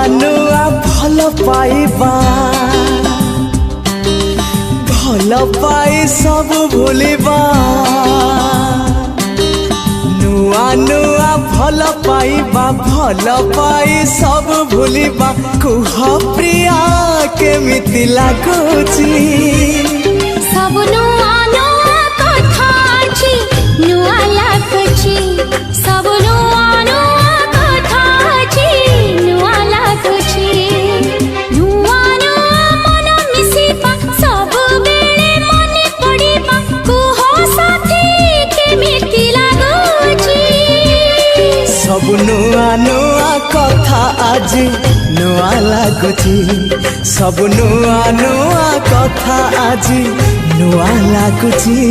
नुआ भल पाइबा भल पाई सब भूलिबा नुआ नुआ भल पाइबा भल पाई सब भूलिबा कुह प्रिया केमिति लागुची सब नुआ नुआ कथा अछि नुआ लागुची सब नुआ नुआ कथा अछि नुआ लागुची नुआ नुआ मन मिसिबा सब बेले मने पड़िबा कुह साथी केमिति लागुची सब नुआ नुआ कथा आज नुआ लागुची सब नुआ नुआ कथा आज नुआ लागुची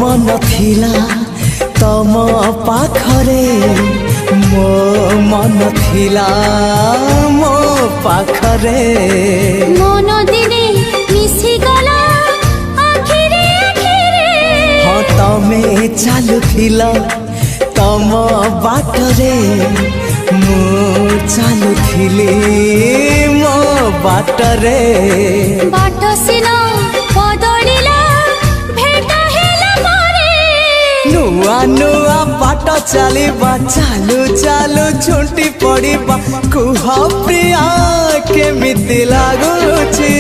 मन थिला तम पाखरे मो मन थिला मो पाखरे मन दिने मिसी गला आखिरे आखिरे हाँ तमे चालुथिला तम बाटरे मो चालुथिली मो बाटरे बाट सिना बदलिला नुआ नुआ बाट चलिबा चालू चालू झुंटी पड़िबा कुह प्रिया केमिति लागुची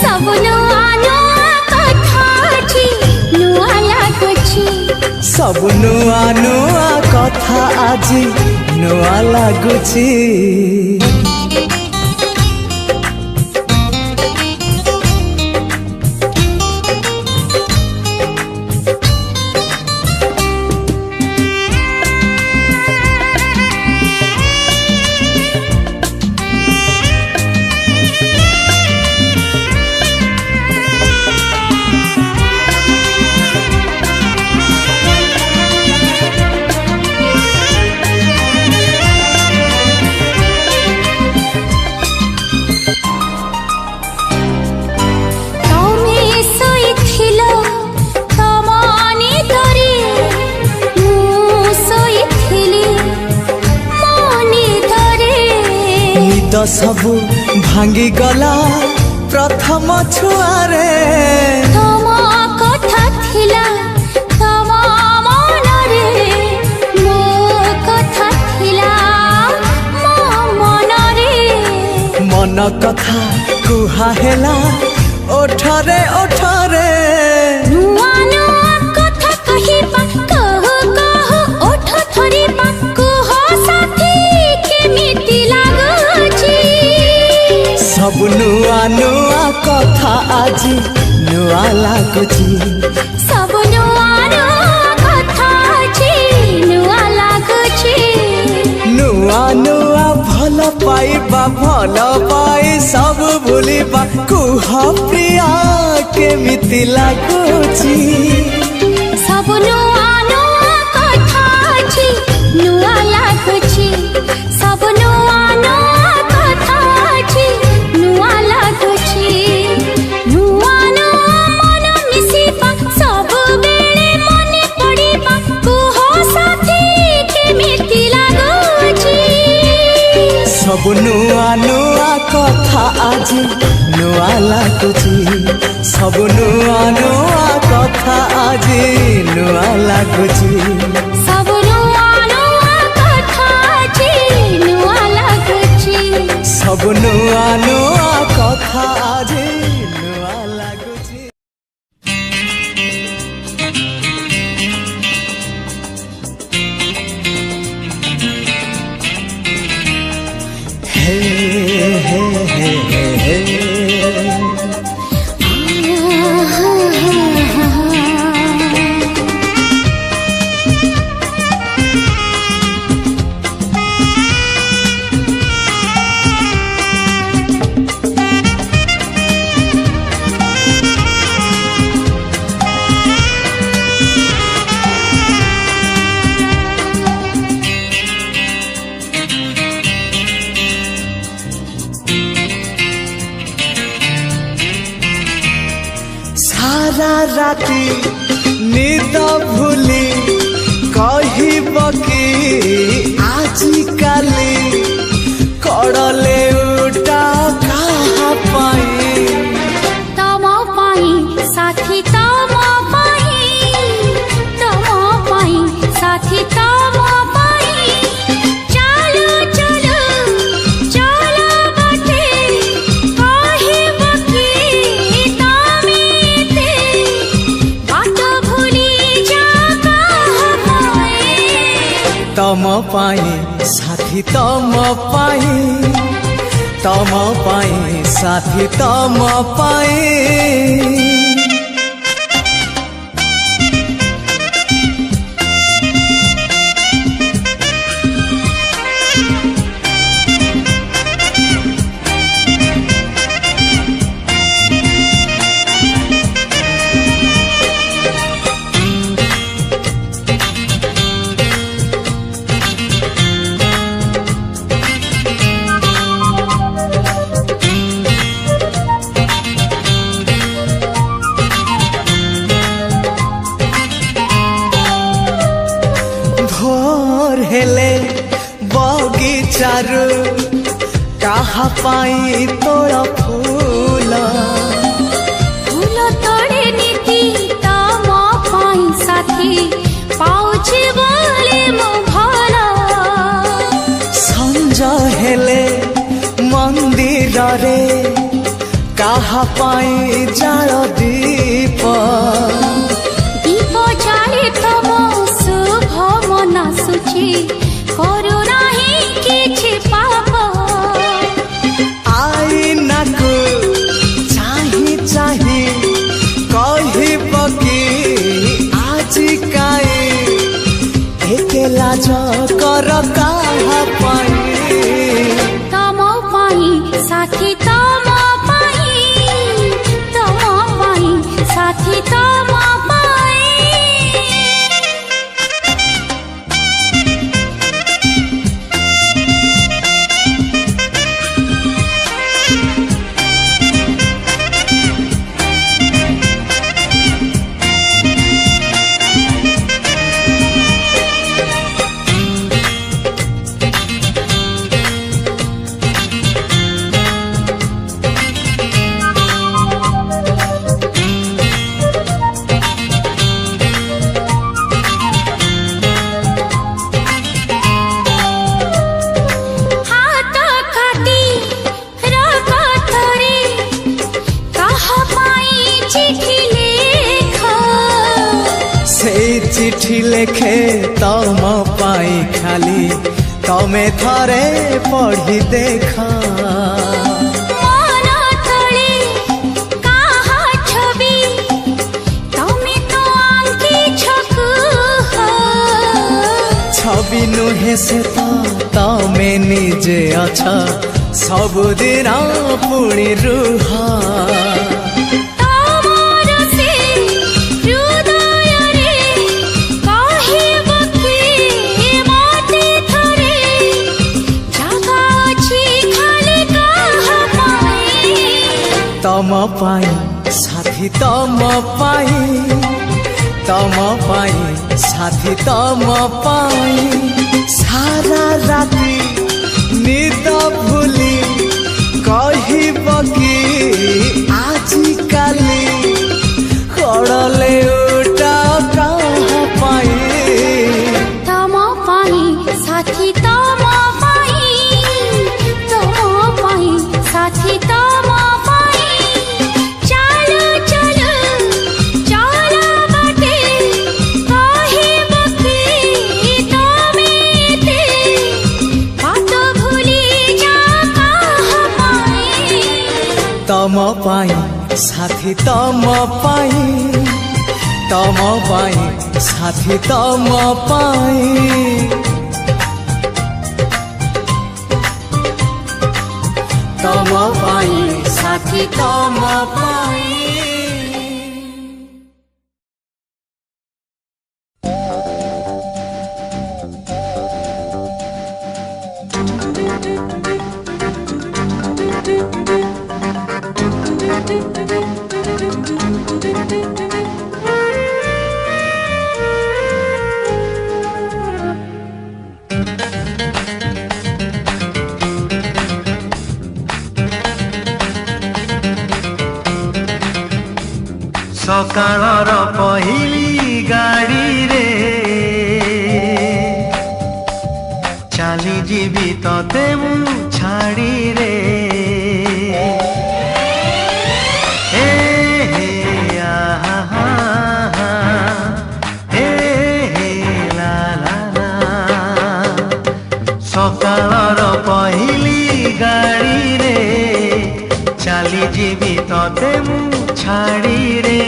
सब नुआ नुआ कथा अछि नुआ लागुची सब नुआ नुआ कथा आज नुआ लागुची तो सबु भांगी गला प्रथम छुआरे तम कथा थिला तम मनरे मो कथा थिला मो मनरे मन कथा कुहा हेला ओठरे ओठरे नुआ नुआ कथा कहिबा कहु कहु ओठ थरिबा कुह साथी केमिति लागुची सब नुआ नुआ कथा आज नुआ लागुची सब नुआ नुआ कथा अछि नुआ लागुची नुआ नुआ भल पाइबा भल पाई सब भूलिबा कुह प्रिया केमिति लागुची सब नुआ नुआ कथा अछि नुआ लागुची सब नुआ नुआ कथा अछि नुआ लागुची नुआ नुआ मन मिसिबा सब बेले मने पड़िबा कुह साथी केमिति लागुची सब नुआ नुआ कथा आज नुआ लागुची सब नुआ नुआ कथा आज नुआ लागुची सब नुआ नुआ कथा अछि नुआ लागुची सब नुआ नुआ कथा आज नुआ लागुची सारा राति निद भूली कहब कि आजिकाली कड़ले उठा कहाँ पाई तम पाई साथी तम पाई साथी तम पाई चलो चलो चलो बाटे कहब कि तमेते बाट भूली जा कहाँ पाए तम पाई साथी तम पाई साथी तम पाई हेले बगीचारू कहा पाई तोड़ फूल फूल तोड़े नीति तम पाई साथी पाउछि बोले मो भला संज हेले मंदिर रे कहा पाई जाल दीप दीप जाले तम शुभ मन सुची करू नाही किछि पाप आईना को चाही चाही कहब कि आज काई एकेला कर कहा पाई तम पाई साथी तम पाई साथी तम पाई चिठी लेखे तम पाई खाली तमे थरे पढ़ी देखा मन तले काहा छवि तमे तो आंकी छकु छवि नुहे से तो तमे निजे अच्छा सबुदिन पुणी रुहा तम पाई साथी तम पाई साथी तम पाई सारा राति निद भूली कहब कि आजिकाली कड़ले उठा कहाँ पाई तम पाई साथी तम पाई साथी तम तम पाई साथी तम पाई साथी तम पाई तम पाई साथी तम पाई Thank you. ସକାଳର ପହିଲି ଗାଡ଼ିରେ ଚାଲିଯିବି ତତେ ମୁଁ ଛାଡ଼ିରେ ସକାଳର ପହିଲି ଗାଡ଼ିରେ ଚାଲିଯିବି ତତେ ମୁଁ ଛାଡ଼ିରେ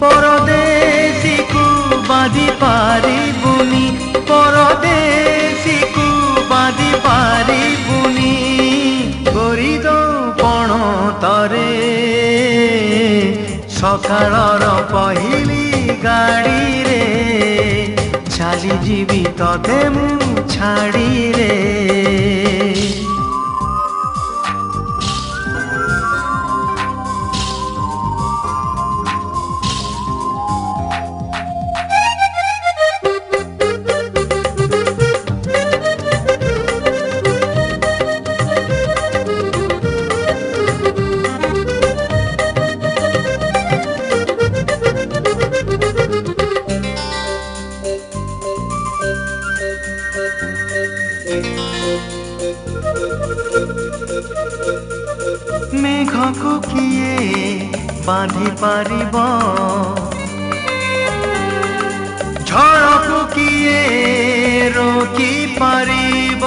ପରଦେଶୀକୁ ବାନ୍ଧି ପାରିବୁନି ପରଦେଶୀକୁ ବାନ୍ଧି ପାରିବୁନି କରିଦ ପଣ ତରେ ସକାଳର ପହିଲି ଗାଡ଼ିରେ ଚାଲିଯିବି ତତେ ମୁଁ ଛାଡ଼ିରେ মেঘକୁ କିଏ ବାନ୍ଧି ପାରିବ ଝଡ଼କୁ କିଏ ରୋକି ପାରିବ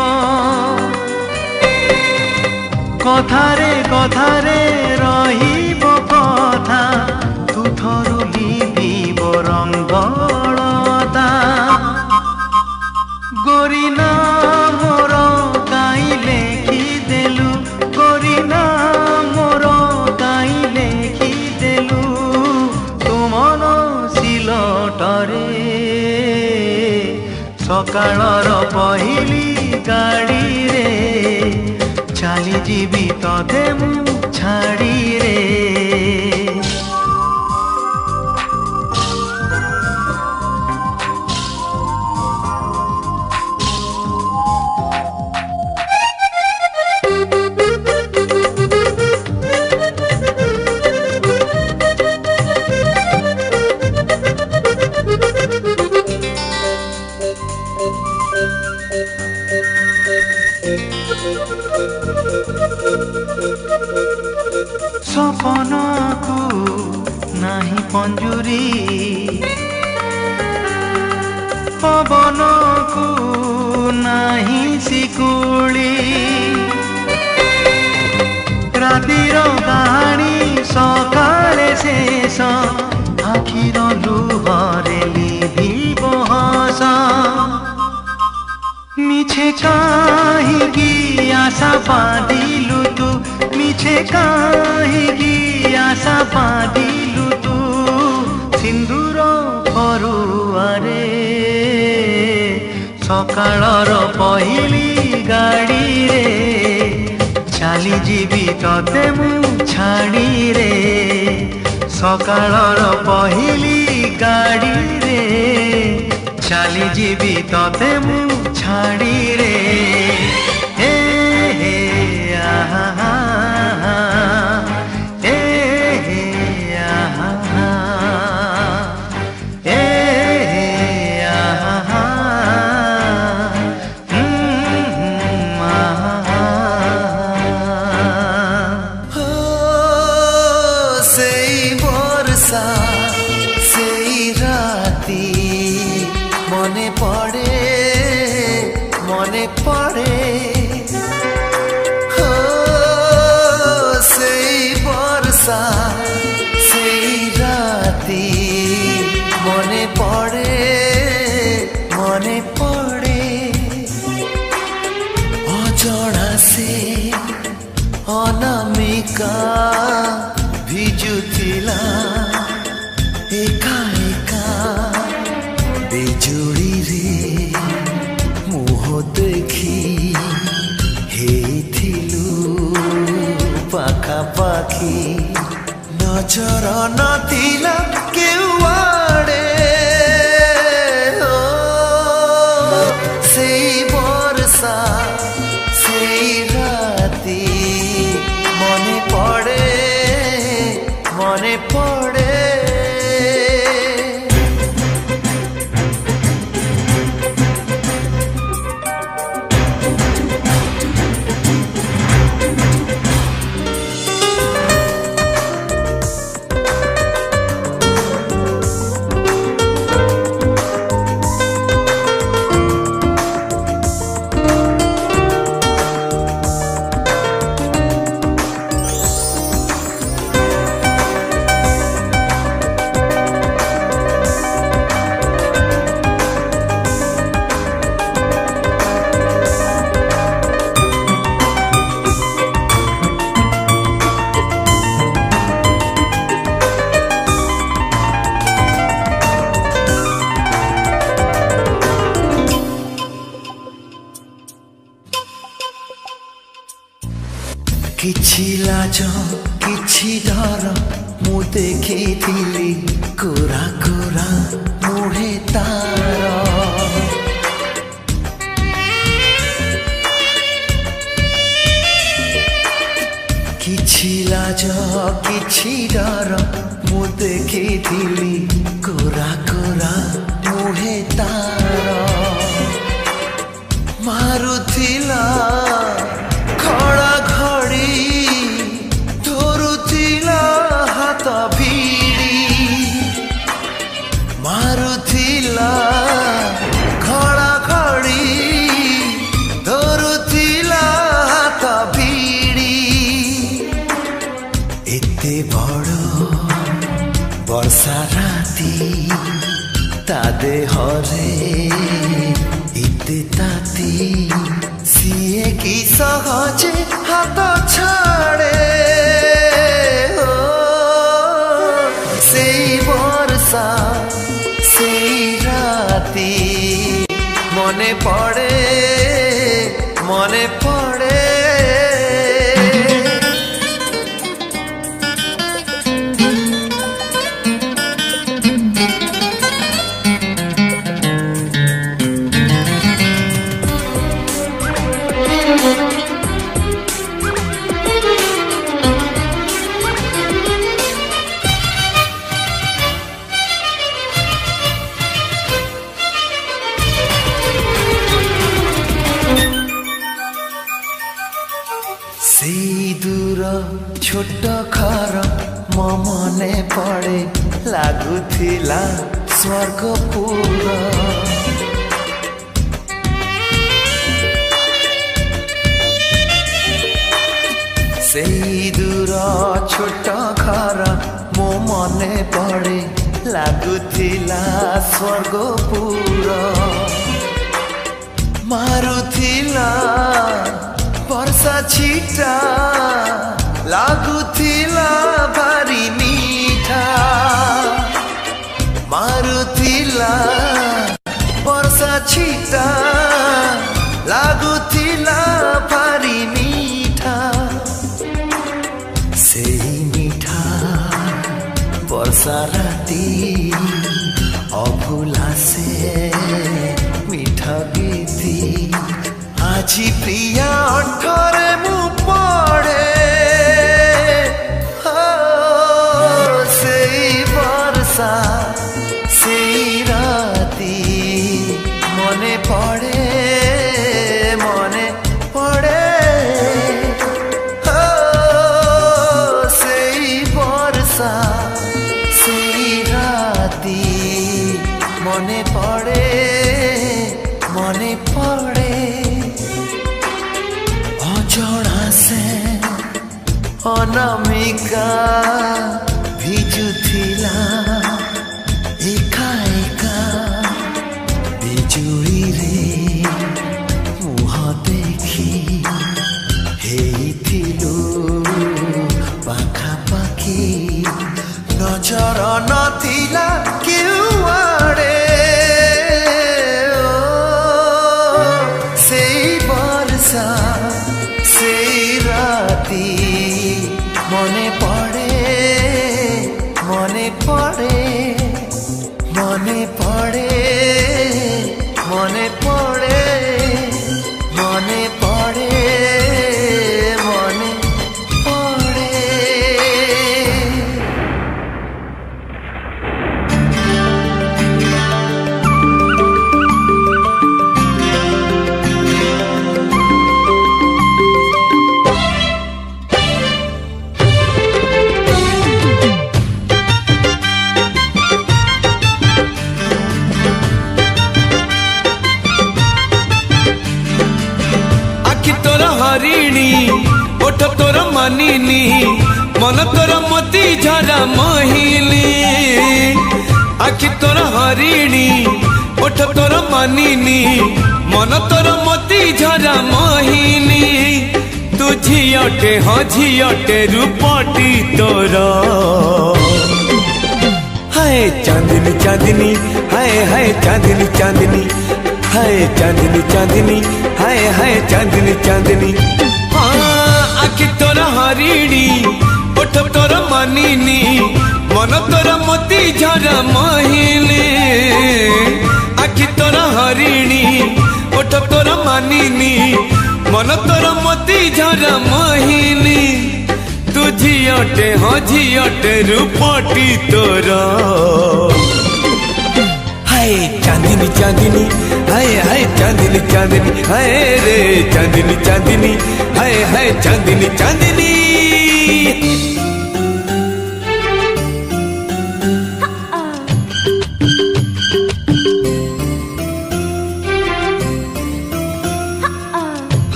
କଥାରେ କଥାରେ ରହିବ କଥା ତୁଥରୁ ଲିଭିବ ରଙ୍ଗଳତା ଗୋରିନା ମୋର କାଇଁ ଲେଖିଦେଲୁ ଗୋରିନା ମୋର କାଇଁ ଲେଖିଦେଲୁ ତୁମନ ସିଲଟରେ ସକାଳର ପହିଲି ଗାଡ଼ିରେ ଚାଲିଯିବି ତତେ ମୁଁ ଛାଡ଼ିରେ ସପନକୁ ନାହିଁ ପଞ୍ଜୁରୀ ପବନକୁ ନାହିଁ ଶିକୁଳି ରାତିର କାହାଣୀ ସକାଳେ ଶେଷ ଆଖିର ଲୁହରେ ଲିଭିବ ହସ ମିଛେ କାହିଁକି ଆଶା ବାନ୍ଧିଲୁ ତୁ ମିଛେ କାହିଁକି ଆଶା ବାନ୍ଧିଲୁ ତୁ ସିନ୍ଦୁର ଫରୁଆରେ ସକାଳର ପହିଲି ଗାଡ଼ିରେ ଚାଲିଯିବି ତତେ ମୁଁ ଛାଡ଼ିରେ ସକାଳର ପହିଲି ଗାଡ଼ିରେ ଚାଲିଯିବି ତତେ ମୁଁ ଛାଡ଼ିରେ মনে পড়ে সেই বর্ষা সেই রাতি মনে পড়ে অজଣା সে অনামিকা ভিজুଥିଲା একা একা বিজুড়িরে মুহ দেখি হেইথিলু পাখাপাখি নজর নথিলা কেউআড়ে সেই বর্ষা সেই রাতি মনে পড়ে ଲାଜ କିଛି ଡର ମୁଁ ଦେଖିଥିଲି କୋରା କୋରା ମୁହେ ତାର କିଛି ଲାଜ କିଛି ଡର ମୁଁ ଦେଖିଥିଲି କୋରା କୋରା ମୁହେ ତାର ମାରୁଥିଲା ଖଡ଼ା ଘଡ଼ି ଧରୁଥିଲା ହାତ ଭିଡ଼ି ମାରୁଥିଲା ଖଡ଼ା ଘଡ଼ି ଧରୁଥିଲା ହାତ ଭିଡ଼ି ଏତେ ବଡ଼ ବର୍ଷା ରାତି ତା ଦେହରେ ଏତେ ତାତି ସିଏ କି ସହଜେ ହାତ ଛାଡ଼େ ସେଇ ବର୍ଷା ସେଇ ରାତି ମନେ ପଡ଼େ ମନେ ପଡ଼େ ସେଇ ଦୂର ଛୋଟ ଘର ମୋ ମନେ ପଡ଼େ ଲାଗୁଥିଲା ସ୍ୱର୍ଗପୁର ସେଇ ଦୂର ଛୋଟ ଘର ମୋ ମନେ ପଡ଼େ ଲାଗୁଥିଲା ସ୍ୱର୍ଗପୁର ମାରୁଥିଲା ବର୍ଷା ଛିଟା ଲାଗୁଥିଲା ଭାରି ମିଠା ମାରୁଥିଲା ବର୍ଷା ଛିଟା ଲାଗୁଥିଲା ଭାରି ମିଠା ସେଇ ମିଠା ବର୍ଷା ରାତି ଅଭୁଲା ସେ ମିଠା ଗୀତି আজি প্রিয়া অঠরে মু পড়ে সেই বর্ষা সেই রাতি মনে পড়ে মনে পড়ে সেই বর্ষা সেই রাতি মনে পড়ে মনে পড়ে অজଣା ସେ ଅନାମିକା ଭିଜୁଥିଲା ଏକା ଏକା ବିଜୁଳିରେ ମୁହଁ ଦେଖି ହେଇଥିଲୁ ପାଖାପାଖି ନଜର ନଥିଲା କେଉଁଆଡ଼େ ସେଇ ବର୍ଷା সেই রাতি মনে পড়ে মনে পড়ে মনে পড়ে মনে পড়ে মনে পড়ে মনে পড়ে हरिणी ओठ तोर मानिनी मन तोर मोती झरा मोहिनी आखि तोर हरिणी ओठ तोर मानिनी मन तोर मोती झरा मोहिनी तू झियटे हाँ झियटे रूपटी तोर हाय चांदनी चांदनी हाय हाय चांदनी चांदनी हाय चांदनी चांदनी हाय हाय चांदनी चांदनी हाँ आखि तोर हरिणी ओठ तोर मानिनी मन तोर मोती झरा महिनी आखि तोर हरिणी ओठ तोर मानिनी मन तोर मोती झरा महिनी तू झियटे हाँ झियटे रूपटी तोर हाय चांदनी चांदनी हाय हाय चांदनी चांदनी हाय रे चांदनी चांदनी हाय हाय चांदनी चांदनी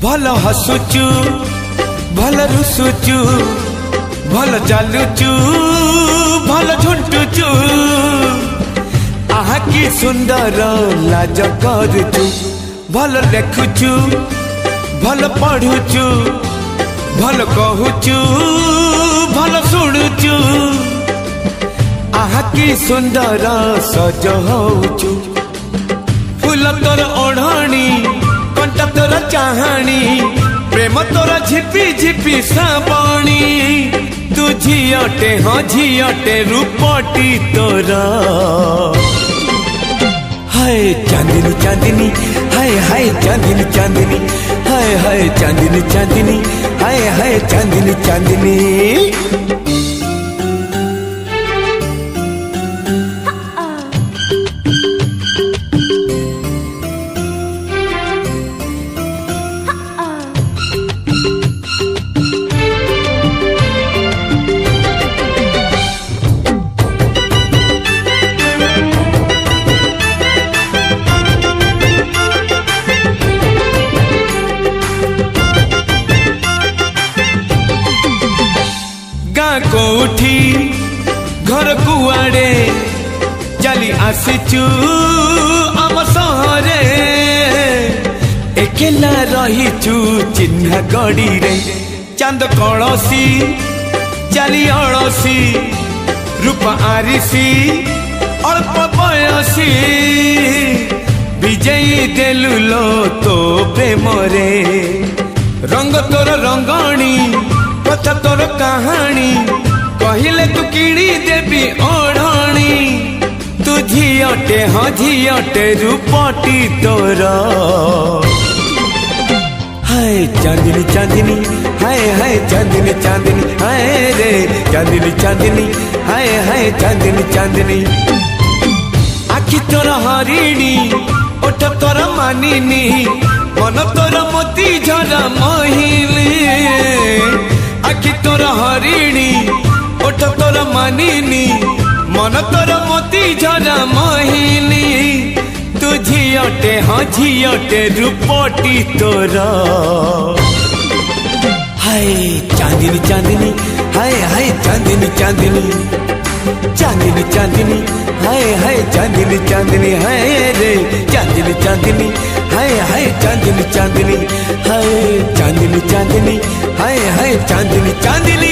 भल हसुचु भल रुसुचु भल चालुचु भल झुंटुचु आहा की सुंदर लाज करुचु भल लेखुचु भल पढ़ुचु भल कहूचु भल शुणुचु आहा की सुंदर सज होचु फूल तोर ओढ़णी कंटा तोर चाहाणी प्रेम तोर झिपी झिपी साबणी तू झियटे हाँ झियटे रूपटी तोर हाय चांदनी चांदनी हाय हाय चांदनी चांदनी हाय हाय चांदनी चांदनी हाय हाय चांदनी चांदनी कोठी घर कुआड़े चली आसीचु आम सहरे एकेला रहीचु चिन्ह गड़ी रे चांद कलसी चली अड़सी रूप आरिसी अल्प बयसी विजयी देलु लो तो प्रेम रे रंग तोर रंगणी कथा तोर कहानी कहले तू किणी देवी ओढ़णी तू झियटे हाँ झियटे रूपटी तोर हाय चांदनी चांदनी हाय हाय चांदनी चांदनी हाय रे चांदनी चांदनी हाय हाय चांदनी चांदनी आखि तोर हरिणी ओठ तोर मानिनी मन तोर मोती झरा महिनी आखि तोर हरिणी ओठ तोर मानिनी मन तोर मोती झरा महिनी तू झियटे हाँ झियटे रूपटी तोर हाय चांदनी चांदनी हाय हाय चांदनी चांदनी चांदनी चांदनी हाय हाय चांदनी चांदनी हाय रे चांदनी चांदनी हाय हाय चांदनी चांदनी हाय चांदनी चांदनी हाय हाय चांदनी चांदनी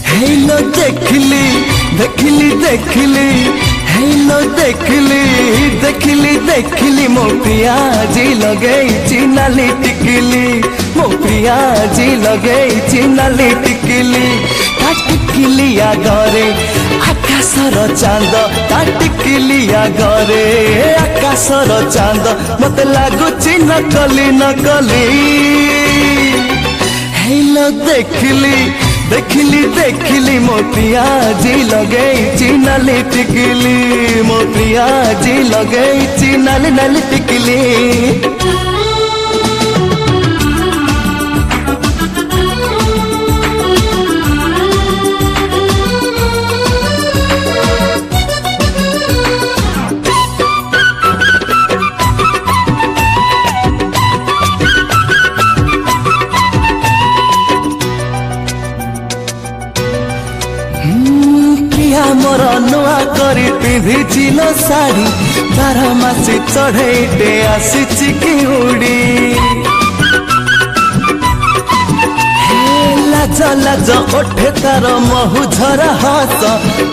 देखली देखली देखली हेलो देखली देखली देखली मो प्रिया जी लगेई नाली टिकली मो प्रिया जी लगेई नाली टिकली ता टिकली आगरे आकाशर चांद ता टिकली आगरे आकाशर चांद मत लागुची नकली नकली हेलो देखली देखली देखली मो प्रिया जी लगेई नाली टिकली मो प्रिया जी लगेई नाली नाली टिकली मोर नुआ करी पिंधिल शाढ़ी 12 मासी चढ़े आसी कि उड़ी लाज लाज ओठे तार महु झरा हस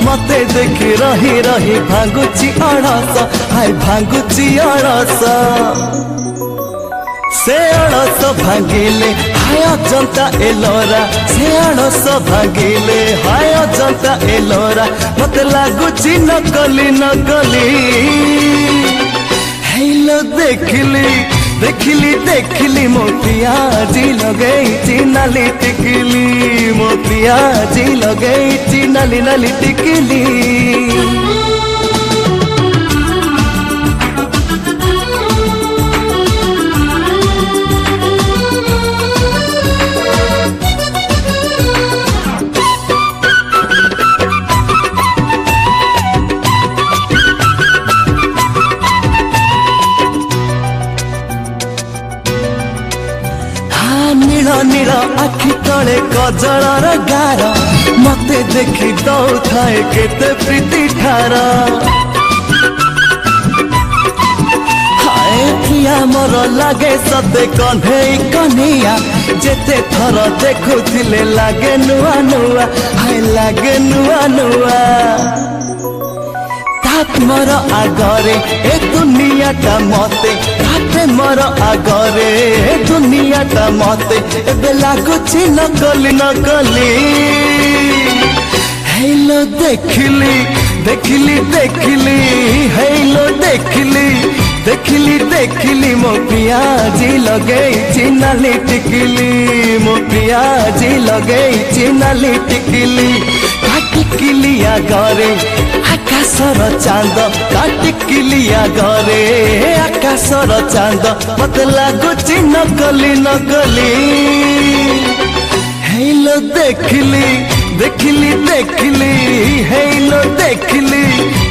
मते देखी रही रही भांगुची अड़स हाय भांगुची अड़स से अड़स भांगिले हाय अजंता एलोरा से अड़स भांगिले हाय अजंता एलोरा मत लागुची नकली नकली हेलो देखली देखली देखली मो प्रिया जी लगेई नाली टिकली मो प्रिया जी लगेई नाली नाली टिकली नील नील आखि तले कजलर गार मते देखी दौथाए केते प्रीति ठार हाय प्रिया मोर लागे सते कन्हई कन्हैया जेते थर देखुथिले लागे नुआ नुआ हाय लागे नुआ नुआ मोर आगरे ए दुनियाटा मते ताते मोर आगरे ए दुनियाटा मते एबे लागुची नकली नकली हेलो देखली देखली देखली हेलो देखली देखली देखली मो प्रिया जी लगेई नाली टिकली मो प्रिया जी लगेई नाली टिकली टिकली आगरे आकाशर चांद टिकली आगरे आकाशर चांद मत लागुची नकली नकली हेलो देखली देखली देखली हेलो देखली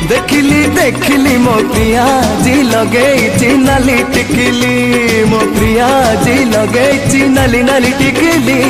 देखली देखली मो प्रिया जी लगेई नाली टिकली मो प्रिया जी लगेई नाली नाली टिकली।